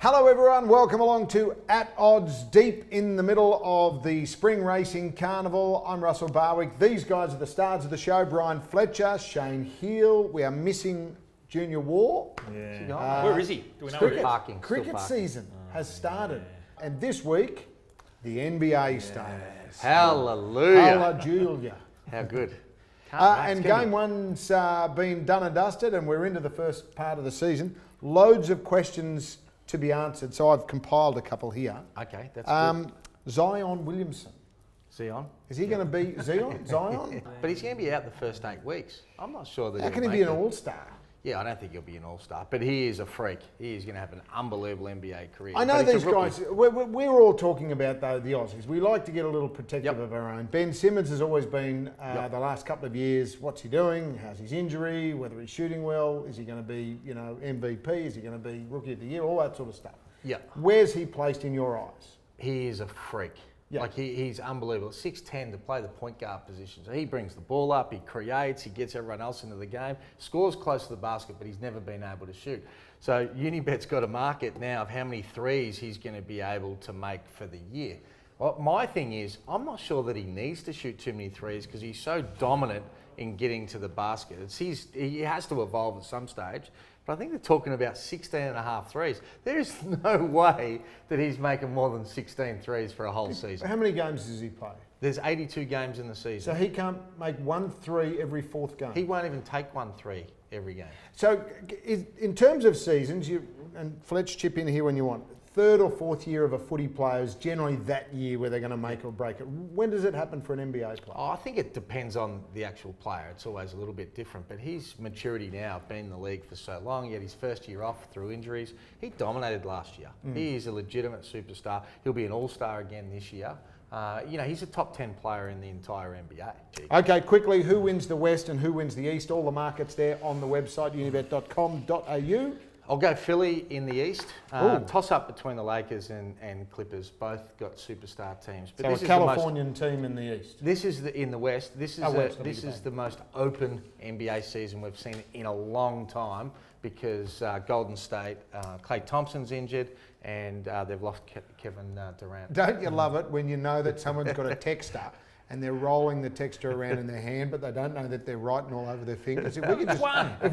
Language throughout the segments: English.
Hello everyone, welcome along to At Odds, deep in the middle of the Spring Racing Carnival. I'm Russell Barwick. These guys are the stars of the show. Brian Fletcher, Shane Heel. We are missing Junior War. Yeah. Where is he? Do we know Cricket season has started. Yeah. And this week, the NBA started. Hallelujah. Hallelujah. How good. And game one's been done and dusted, and we're into the first part of the season. Loads of questions to be answered, so I've compiled a couple here. Okay, that's good. Zion Williamson. Zion? Is he going to be Zion? But he's going to be out the first 8 weeks. I'm not sure that How can he be an all-star? Yeah, I don't think he'll be an all-star, but he is a freak. He is going to have an unbelievable NBA career. I know these guys, we're all talking about though the Aussies. We like to get a little protective of our own. Ben Simmons has always been, the last couple of years, what's he doing? How's his injury? Whether he's shooting well? Is he going to be, MVP? Is he going to be Rookie of the Year? All that sort of stuff. Yeah. Where's he placed in your eyes? He is a freak. Yep. Like he's unbelievable. 6'10" to play the point guard position. So he brings the ball up, he creates, he gets everyone else into the game, scores close to the basket, but he's never been able to shoot. So Unibet's got a market now of how many threes he's going to be able to make for the year. Well, my thing is, I'm not sure that he needs to shoot too many threes because he's so dominant in getting to the basket. He has to evolve at some stage. But I think they're talking about 16 and a half threes. There is no way that he's making more than 16 threes for a whole season. How many games does he play? There's 82 games in the season. So he can't make 1 3 every fourth game? He won't even take 1 3 every game. So in terms of seasons, and Fletch, chip in here when you want, third or fourth year of a footy player is generally that year where they're going to make or break it. When does it happen for an NBA player? I think it depends on the actual player. It's always a little bit different. But his maturity now, been in the league for so long, he had his first year off through injuries. He dominated last year. He is a legitimate superstar. He'll be an all-star again this year. He's a top 10 player in the entire NBA. Okay, quickly, who wins the West and who wins the East? All the markets there on the website, unibet.com.au. I'll go Philly in the East. Toss up between the Lakers and Clippers. Both got superstar teams. But so this is a Californian team in the East. This is in the West. This is the most open NBA season we've seen in a long time because Golden State, Klay Thompson's injured and they've lost Kevin Durant. Don't you love it when you know that someone's got a texter and they're rolling the texture around in their hand, but they don't know that they're writing all over their fingers? If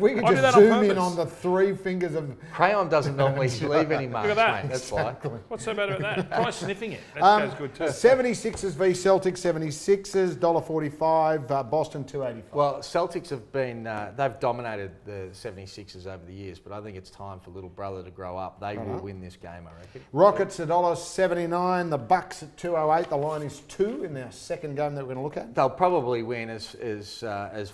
we could just zoom in on the 3 fingers of... Crayon doesn't normally leave any marks, Look at that. Mate. That's exactly. why. What's so bad about that? Try sniffing it. That goes good too. 76ers v Celtics, 76ers, $1.45, Boston 285. Well, Celtics have been, they've dominated the 76ers over the years, but I think it's time for little brother to grow up. They will win this game, I reckon. Rockets $1.79, the Bucks at 2.08. The line is 2 in their second game that we're going to look at. They'll probably win as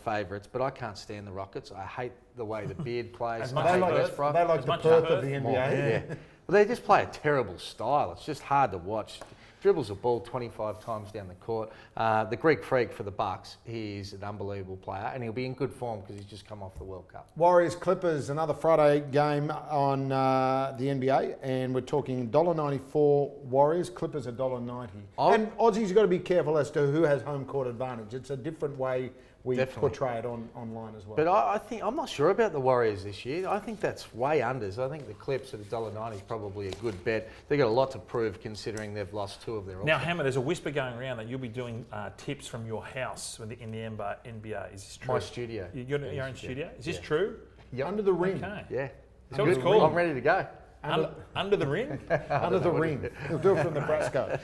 favourites, but I can't stand the Rockets. I hate the way the beard plays. They like the Perth of the NBA. Yeah. Well, they just play a terrible style. It's just hard to watch. Dribbles a ball 25 times down the court. The Greek Freak for the Bucks, he's an unbelievable player, and he'll be in good form because he's just come off the World Cup. Warriors Clippers, another Friday game on the NBA, and we're talking $1.94 Warriors, Clippers $1.90. And Aussies got to be careful as to who has home court advantage. It's a different way we portray it online as well. But I'm not sure about the Warriors this year. I think that's way unders. I think the Clips at $1.90 is probably a good bet. They've got a lot to prove considering they've lost 2 of their all. Now, Hammer, there's a whisper going around that you'll be doing tips from your house in the NBA. Is this true? My studio. Your own studio? Is this true? Yep. Under the ring. Okay. Yeah. So it's called. I'm ready to go. Under the ring? Under the ring. He'll do it from Nebraska.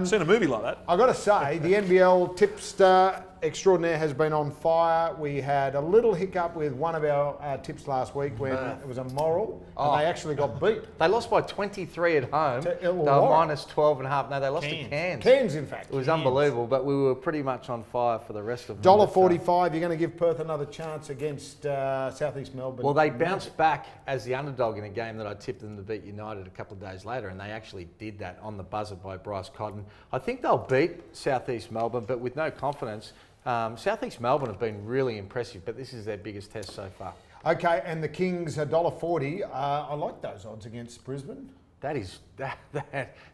Seen a movie like that. I've got to say, the NBL tipster extraordinaire has been on fire. We had a little hiccup with one of our tips last week when it was a moral, and they actually got beat. They lost by 23 at home. They were minus 12.5. No, they lost to Cairns. Cairns, in fact. It was unbelievable, but we were pretty much on fire for the rest of them. $1.45, you're going to give Perth another chance against Southeast Melbourne. Well, they bounced back as the underdog in a game that I tipped them to beat United a couple of days later, and they actually did that on the buzzer by Bryce Cotton. I think they'll beat Southeast Melbourne, but with no confidence. Southeast Melbourne have been really impressive, but this is their biggest test so far. Okay, and the Kings $1.40. I like those odds against Brisbane. That is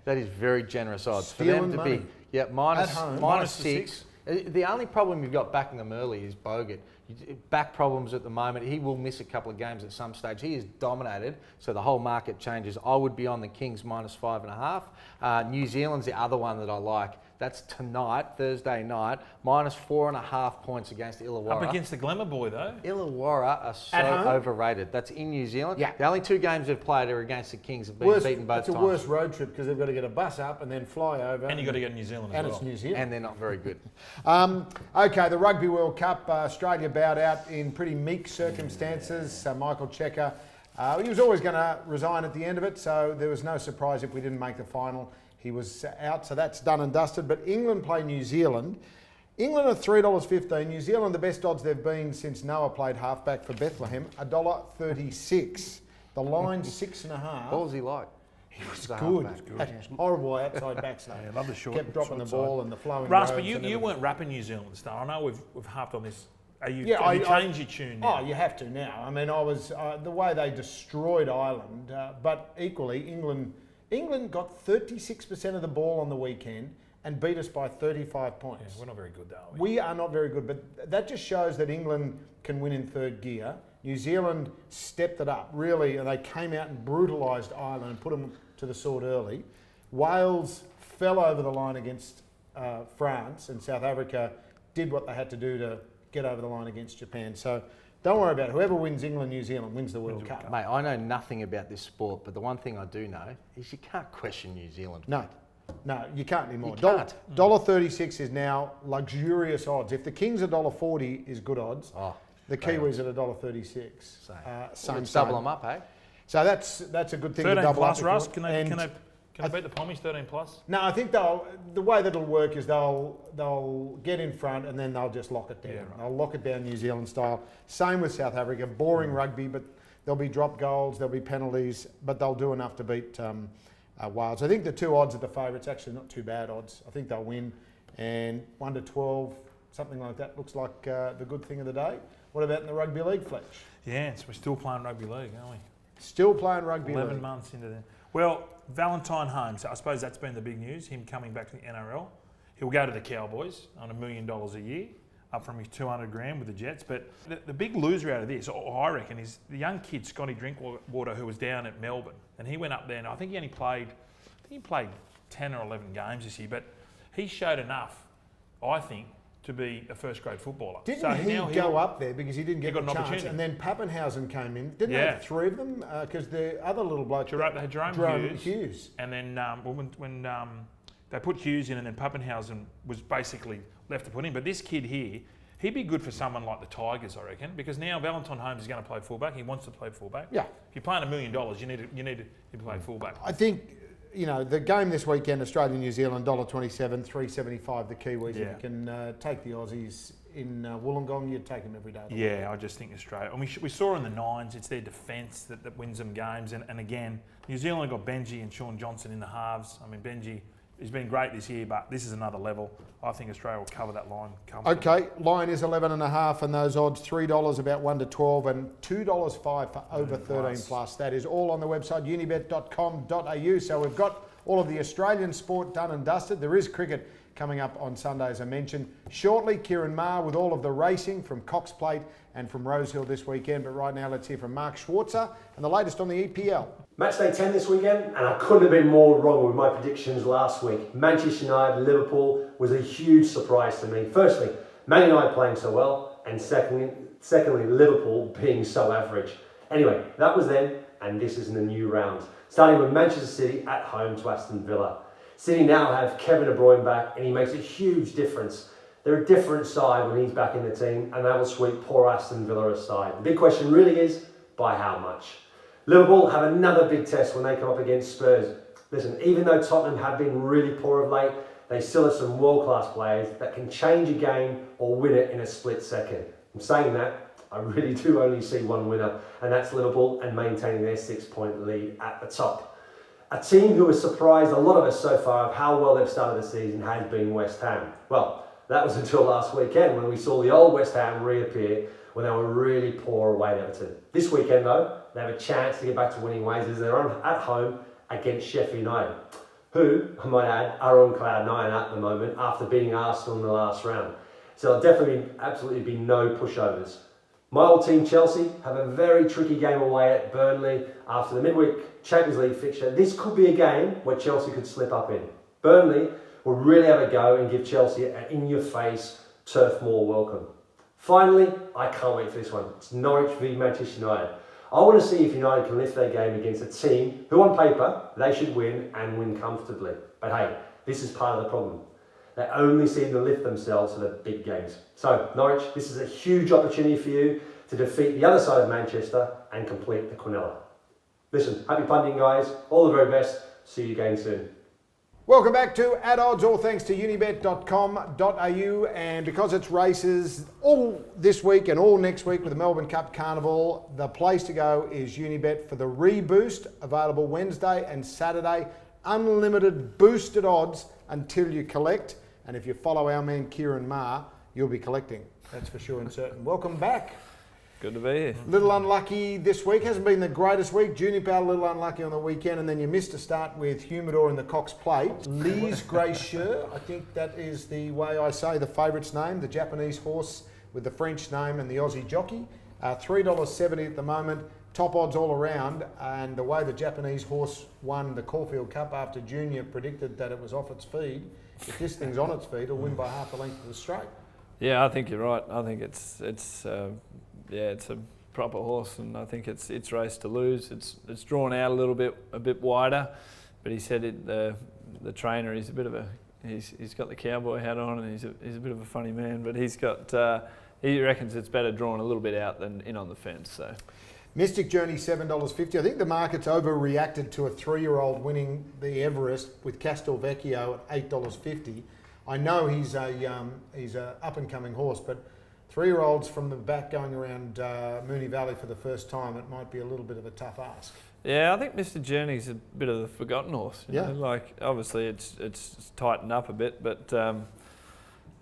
very generous odds Stealing for them to money. be minus -6. The only problem you've got backing them early is Bogut. Back problems at the moment. He will miss a couple of games at some stage. He is dominated, so the whole market changes. I would be on the Kings -5.5. New Zealand's the other one that I like. That's tonight, Thursday night, -4.5 points against Illawarra. Up against the Glamour boy, though. Illawarra are so overrated. That's in New Zealand. Yeah. The only 2 games they've played are against the Kings. Have been beaten both times. It's a worse road trip because they've got to get a bus up and then fly over. And you've got to go to New Zealand as well. And it's New Zealand. And they're not very good. Okay, the Rugby World Cup, Australia bowed out in pretty meek circumstances. Michael Checker, he was always going to resign at the end of it, so there was no surprise if we didn't make the final. He was out, so that's done and dusted. But England play New Zealand. England are $3.15. New Zealand, the best odds they've been since Noah played halfback for Bethlehem, $1.36. The line's 6.5. What was he like? He was good. Horrible outside backs though. Yeah, love the short. Kept dropping the ball and the flowing. Russ, but robes you weren't rapping New Zealand at the start. I know we've harped on this. Have you I changed your tune now? Oh, you have to now. I mean, I was the way they destroyed Ireland, but equally England got 36% of the ball on the weekend and beat us by 35 points. Yeah, we're not very good, though. We are not very good, but that just shows that England can win in third gear. New Zealand stepped it up, really, and they came out and brutalised Ireland and put them to the sword early. Wales fell over the line against France, and South Africa did what they had to do to get over the line against Japan. So don't worry about it. Whoever wins England, New Zealand wins the World Cup. Mate, I know nothing about this sport, but the one thing I do know is you can't question New Zealand. No, you can't anymore. You can't. $1.36 is now luxurious odds. If the Kings are $1.40 is good odds. The Kiwis at $1.36. Same. Double them up, eh? So that's a good thing 13 to double plus, up. Russ? Can they beat the Pommies 13 plus? No, I think the way that'll work is they'll get in front and then they'll just lock it down. Yeah, right. They'll lock it down New Zealand style. Same with South Africa. Boring rugby, but there'll be drop goals, there'll be penalties, but they'll do enough to beat Wales. I think the 2 odds are the favourites. Actually, not too bad odds. I think they'll win. And 1 to 12, something like that, looks like the good thing of the day. What about in the rugby league, Fletch? Yeah, so we're still playing rugby league, aren't we? Still playing rugby 11 league. months into that. Well, Valentine Holmes, I suppose that's been the big news, him coming back to the NRL. He'll go to the Cowboys on $1 million a year, up from his 200 grand with the Jets. But the big loser out of this, I reckon, is the young kid, Scotty Drinkwater, who was down at Melbourne. And he went up there, and I think he only played 10 or 11 games this year, but he showed enough, I think, to be a first-grade footballer. Didn't he go up there because he didn't get the an chance? opportunity. And then Pappenhausen came in. Didn't they have 3 of them? Because the other little bloke... They had Jerome Hughes. And then when they put Hughes in, and then Pappenhausen was basically left to put in. But this kid here, he'd be good for someone like the Tigers, I reckon, because now Valentine Holmes is going to play fullback. He wants to play fullback. Yeah. If you're playing $1 million, you need to play fullback. I think... You know, the game this weekend, Australia-New Zealand, $1.27, $3.75 the Kiwis. Yeah. If you can take the Aussies in Wollongong, you'd take them every day. Yeah, I just think Australia. And we saw in the nines, it's their defence that wins them games. And again, New Zealand got Benji and Sean Johnson in the halves. I mean, Benji, he's been great this year, but this is another level. I think Australia will cover that line comfortably. Okay, line is 11.5, and those odds $3 about 1 to 12, and $2.05 for over 13 plus. That is all on the website unibet.com.au. So we've got all of the Australian sport done and dusted. There is cricket coming up on Sunday, as I mentioned. Shortly, Kieran Maher with all of the racing from Cox Plate and from Rosehill this weekend. But right now, let's hear from Mark Schwarzer and the latest on the EPL. Matchday 10 this weekend, and I couldn't have been more wrong with my predictions last week. Manchester United, Liverpool was a huge surprise to me. Firstly, Man United playing so well, and secondly, Liverpool being so average. Anyway, that was then, and this is in the new round. Starting with Manchester City at home to Aston Villa. City now have Kevin De Bruyne back, and he makes a huge difference. They're a different side when he's back in the team, and they will sweep poor Aston Villa aside. The big question really is, by how much? Liverpool have another big test when they come up against Spurs. Listen, even though Tottenham have been really poor of late, they still have some world-class players that can change a game or win it in a split second. I'm saying that, I really do only see one winner, and that's Liverpool and maintaining their 6-point lead at the top. A team who has surprised a lot of us so far of how well they've started the season has been West Ham. Well, that was until last weekend when we saw the old West Ham reappear when they were really poor away at Everton. This weekend though, they have a chance to get back to winning ways as they're at home against Sheffield United, who, I might add, are on cloud 9 at the moment after beating Arsenal in the last round. So there'll definitely absolutely be no pushovers. My old team Chelsea have a very tricky game away at Burnley after the midweek Champions League fixture. This could be a game where Chelsea could slip up in. Burnley will really have a go and give Chelsea an in-your-face Turf Moor welcome. Finally, I can't wait for this one. It's Norwich v Manchester United. I want to see if United can lift their game against a team who on paper they should win and win comfortably. But hey, this is part of the problem. They only seem to lift themselves for the big games. So, Norwich, this is a huge opportunity for you to defeat the other side of Manchester and complete the Quinella. Listen, happy punting, guys. All the very best. See you again soon. Welcome back to At Odds, all thanks to unibet.com.au, and because it's races all this week and all next week with the Melbourne Cup Carnival, the place to go is Unibet for the Reboost, available Wednesday and Saturday. Unlimited boosted odds until you collect, and if you follow our man Kieran Maher, you'll be collecting. That's for sure and certain. Welcome back. Good to be here. Little unlucky this week. Hasn't been the greatest week. Juniper a little unlucky on the weekend, and then you missed a start with Humidor in the Cox Plate. Lise Gracieux, I think that is the way I say the favourite's name, the Japanese horse with the French name and the Aussie jockey. $3.70 at the moment. Top odds all around, and the way the Japanese horse won the Caulfield Cup after Junior predicted that it was off its feed, if this thing's on its feet, it'll win by half a length of the straight. Yeah, I think you're right. I think it's a proper horse, and I think it's race to lose. It's drawn out a bit wider, but he said the trainer, he's got the cowboy hat on, and he's a bit of a funny man, but he reckons it's better drawn a little bit out than in on the fence. So. Mystic Journey, $7.50. I think the market's overreacted to a 3-year-old winning the Everest with Castelvecchio at $8.50. I know he's a up-and-coming horse, but 3-year-olds from the back going around Moonee Valley for the first time, it might be a little bit of a tough ask. Yeah, I think Mr. Journey's a bit of the forgotten horse. You know? Like, obviously it's tightened up a bit, but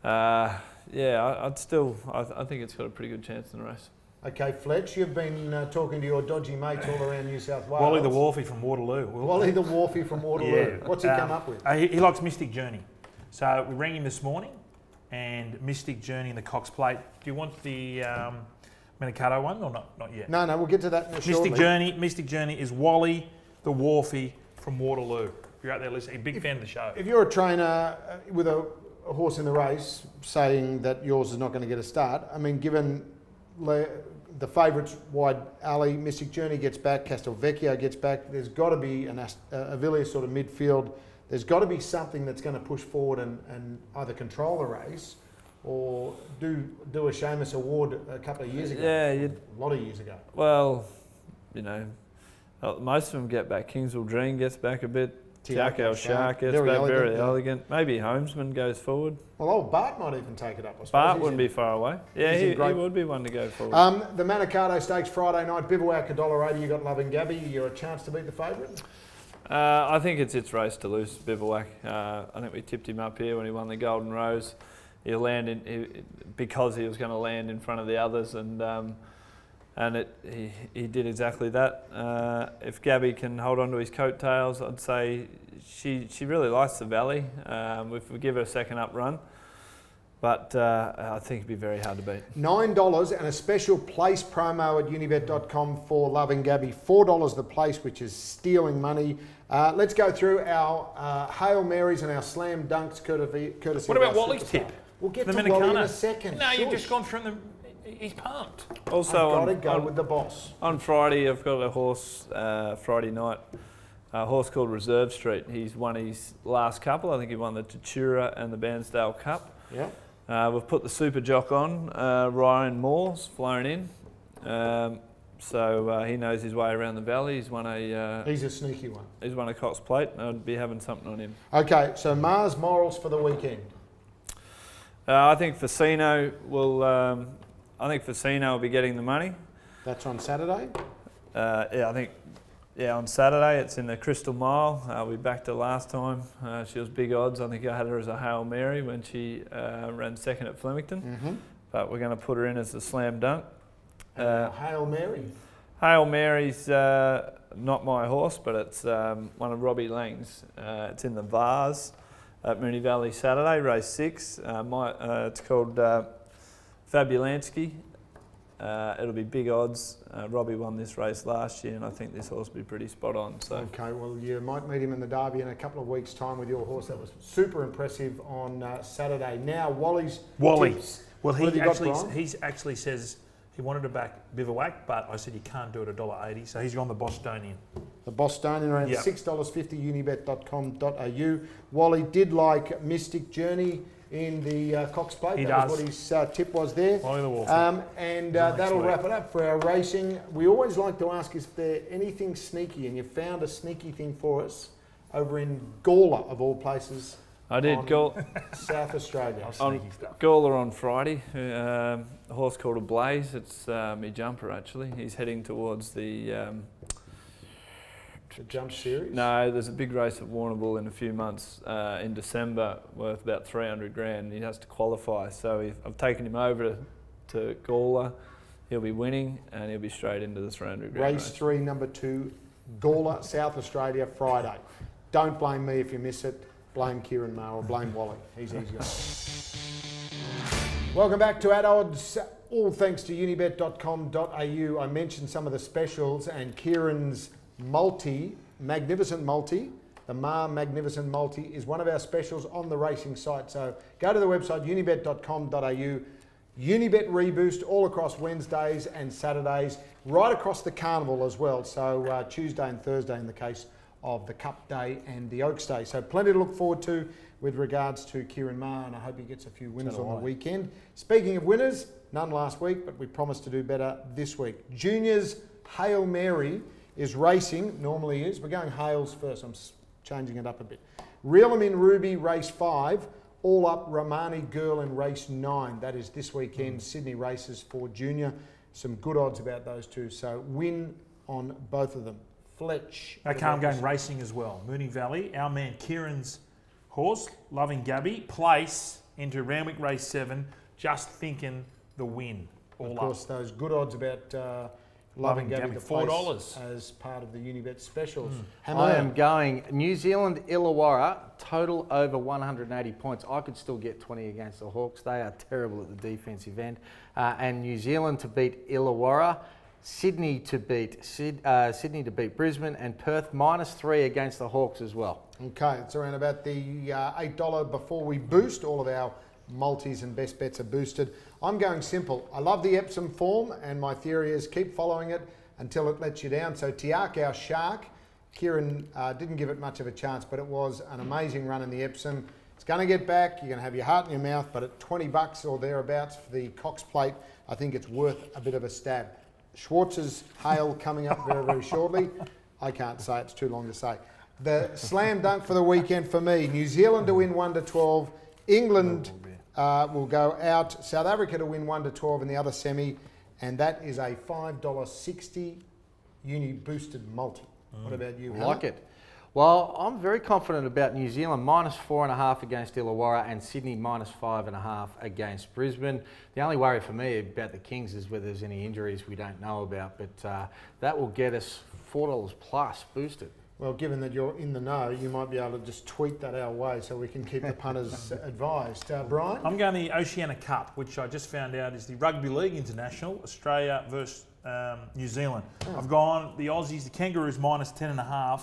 I think it's got a pretty good chance in the race. Okay, Fletch, you've been talking to your dodgy mates all around New South Wales. Wally the Wharfie from Waterloo. Wally the Wharfie from Waterloo. Yeah. What's he come up with? He likes Mystic Journey. So we rang him this morning, and Mystic Journey in the Cox Plate. Do you want the Manicato one or not yet? No, we'll get to that shortly. Mystic Journey is Wally the Wharfie from Waterloo. If you're out there listening, big fan of the show. If you're a trainer with a horse in the race saying that yours is not going to get a start, I mean, given the favourites wide alley, Mystic Journey gets back, Castelvecchio gets back, there's got to be an Avilius sort of midfield. There's got to be something that's going to push forward and either control the race or do a Seamus Award a couple of years ago. Yeah, a lot of years ago. Well, most of them get back. Kingsville Dream gets back a bit. Tiago Shark gets back, very elegant. Maybe Homesman goes forward. Well, old Bart might even take it up, I suppose. Bart wouldn't be far away. Yeah, he would be one to go forward. The Manicato Stakes Friday night, Bivouac $1.80. You got Loving Gabby. You're a chance to beat the favourite? I think it's its race to lose, Bivouac. I think we tipped him up here when he won the Golden Rose. He'll land because he was going to land in front of the others, and he did exactly that. If Gabby can hold on to his coattails, I'd say she really likes the Valley. If we give her a second up run, but I think it'd be very hard to beat. $9 and a special place promo at unibet.com for Loving Gabby. $4 the place, which is stealing money. Let's go through our Hail Marys and our Slam Dunks courtesy. What about Wally's tip? We'll get to Wally in a second. No, you've just gone through he's pumped. Also, I've got to go with the boss. On Friday, I've got a horse, Friday night, a horse called Reserve Street. He's won his last couple. I think he won the Tatura and the Bairnsdale Cup. Yeah. We've put the Super Jock on. Ryan Moore's flown in. So he knows his way around the valley. He's a sneaky one. He's won a Cox Plate. I'd be having something on him. Okay, so Mars morals for the weekend. I think Facino will be getting the money. That's on Saturday? On Saturday it's in the Crystal Mile. We backed her last time. She was big odds. I think I had her as a Hail Mary when she ran second at Flemington. Mm-hmm. But we're going to put her in as a slam dunk. Hail Mary? Hail Mary's not my horse, but it's one of Robbie Lang's. It's in the Vase at Moonee Valley Saturday, race 6. It's called Fabulansky. It'll be big odds. Robbie won this race last year, and I think this horse will be pretty spot on. So. Okay, well, you might meet him in the Derby in a couple of weeks' time with your horse. That was super impressive on Saturday. Now, Wally's tips. Well, What have you got, Brian? he actually says he wanted to back Bivouac, but I said you can't do it $1.80, so he's gone the Bostonian. The Bostonian around Yep. $6.50, unibet.com.au. Wally did like Mystic Journey in the Cox Plate. He That does. was what his tip was there. Wally the Wolf. And Next that'll week. wrap it up for our racing. We always like to ask, is there anything sneaky? And you found a sneaky thing for us over in Gawler, of all places. I did. on South Australia. On Gawler on Friday, a horse called Ablaze. It's my jumper actually. He's heading towards the. The jump series. No, there's a big race at Warrnambool in a few months in December, worth about 300 grand. He has to qualify, so I've taken him over to Gawler. He'll be winning, and he'll be straight into the 300 grand Race 3, number 2, Gawler, South Australia, Friday. Don't blame me if you miss it. Blame Kieran Maher or blame Wally. He's easy. Welcome back to At Odds. All thanks to unibet.com.au. I mentioned some of the specials, and Kieran's magnificent multi, the Maher Magnificent Multi, is one of our specials on the racing site. So go to the website unibet.com.au. Unibet Reboost all across Wednesdays and Saturdays, right across the carnival as well. So Tuesday and Thursday in the case of the Cup Day and the Oaks Day. So plenty to look forward to with regards to Kieran Maher, and I hope he gets a few winners on the weekend. Speaking of winners, none last week, but we promised to do better this week. Juniors Hail Mary is racing, normally is. We're going Hales first, I'm changing it up a bit. Reel 'em in Ruby, race 5. All up Romani Girl in race 9. That is this weekend, Sydney races for Junior. Some good odds about those two, so win on both of them. Fletch. Okay, I'm going racing as well. Moonee Valley, our man Kieran's horse, Loving Gabby, place into Randwick race 7, just thinking the win. All Of course, up. those good odds about Loving Gabby to $4 place as part of the Unibet specials. I am going New Zealand Illawarra, total over 180 points. I could still get 20 against the Hawks. They are terrible at the defensive end. And New Zealand to beat Illawarra, Sydney to beat Brisbane, and Perth -3 against the Hawks as well. Okay, it's around about the $8 before we boost. All of our multis and best bets are boosted. I'm going simple. I love the Epsom form, and my theory is keep following it until it lets you down. So Tiak, our shark, Kieran didn't give it much of a chance, but it was an amazing run in the Epsom. It's going to get back. You're going to have your heart in your mouth, but at $20 or thereabouts for the Cox Plate, I think it's worth a bit of a stab. Schwartz's Hail coming up very, very shortly. I can't say, it's too long to say. The slam dunk for the weekend for me, New Zealand to win 1-12, England will go out, South Africa to win 1-12 in the other semi, and that is a $5.60 uni boosted multi. What about you, Hannah? Like it. Well, I'm very confident about New Zealand, -4.5 against Illawarra, and Sydney -5.5 against Brisbane. The only worry for me about the Kings is whether there's any injuries we don't know about, but that will get us $4 plus boosted. Well, given that you're in the know, you might be able to just tweet that our way so we can keep the punters advised. Brian? I'm going the Oceania Cup, which I just found out is the Rugby League International, Australia versus New Zealand. I've gone the Aussies, the Kangaroos -10.5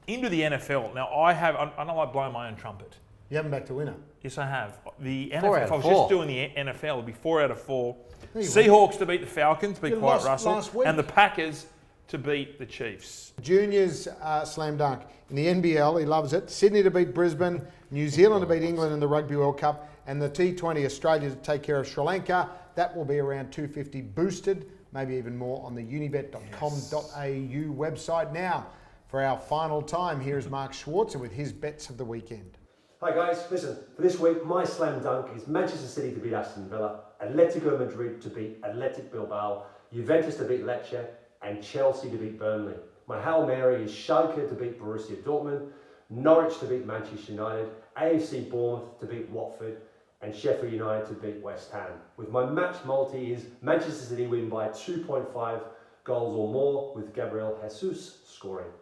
into the NFL. Now, I don't like blowing my own trumpet. You haven't backed a winner. Yes, I have. The 4 NFL, out if of I was 4. just doing the NFL, it'd be 4 out of 4. There you Seahawks to beat the Falcons, beat You Quiet lost Russell, last week. and the Packers to beat the Chiefs. Juniors slam dunk. In the NBL, he loves it. Sydney to beat Brisbane, New Zealand to beat England in the Rugby World Cup, and the T20 Australia to take care of Sri Lanka. That will be around 250 boosted, maybe even more on the unibet.com.au website. Now, for our final time, here is Mark Schwarzer with his bets of the weekend. Hi guys, listen, for this week, my slam dunk is Manchester City to beat Aston Villa, Atletico Madrid to beat Athletic Bilbao, Juventus to beat Lecce, and Chelsea to beat Burnley. My Hail Mary is Schalke to beat Borussia Dortmund, Norwich to beat Manchester United, AFC Bournemouth to beat Watford, and Sheffield United to beat West Ham. With my match multi is Manchester City win by 2.5 goals or more, with Gabriel Jesus scoring.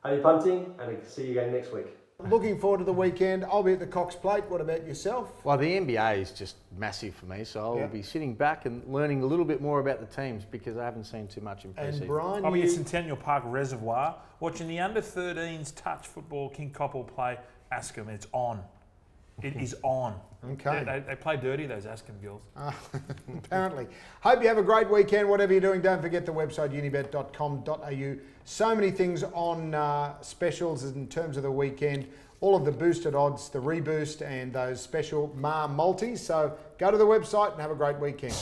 Happy punting, and I can see you again next week. looking forward to the weekend. I'll be at the Cox Plate. What about yourself? Well, the NBA is just massive for me, so I'll Yeah. be sitting back and learning a little bit more about the teams because I haven't seen too much in And pre-season. Brian, I'll be you- at Centennial Park Reservoir watching the under-13s touch football King Coppell play Askham. It's on. It is on. Okay. They play dirty, those Askham girls. apparently. Hope you have a great weekend. Whatever you're doing, don't forget the website unibet.com.au. So many things on specials in terms of the weekend. All of the boosted odds, the reboost, and those special MAR multis. So go to the website and have a great weekend.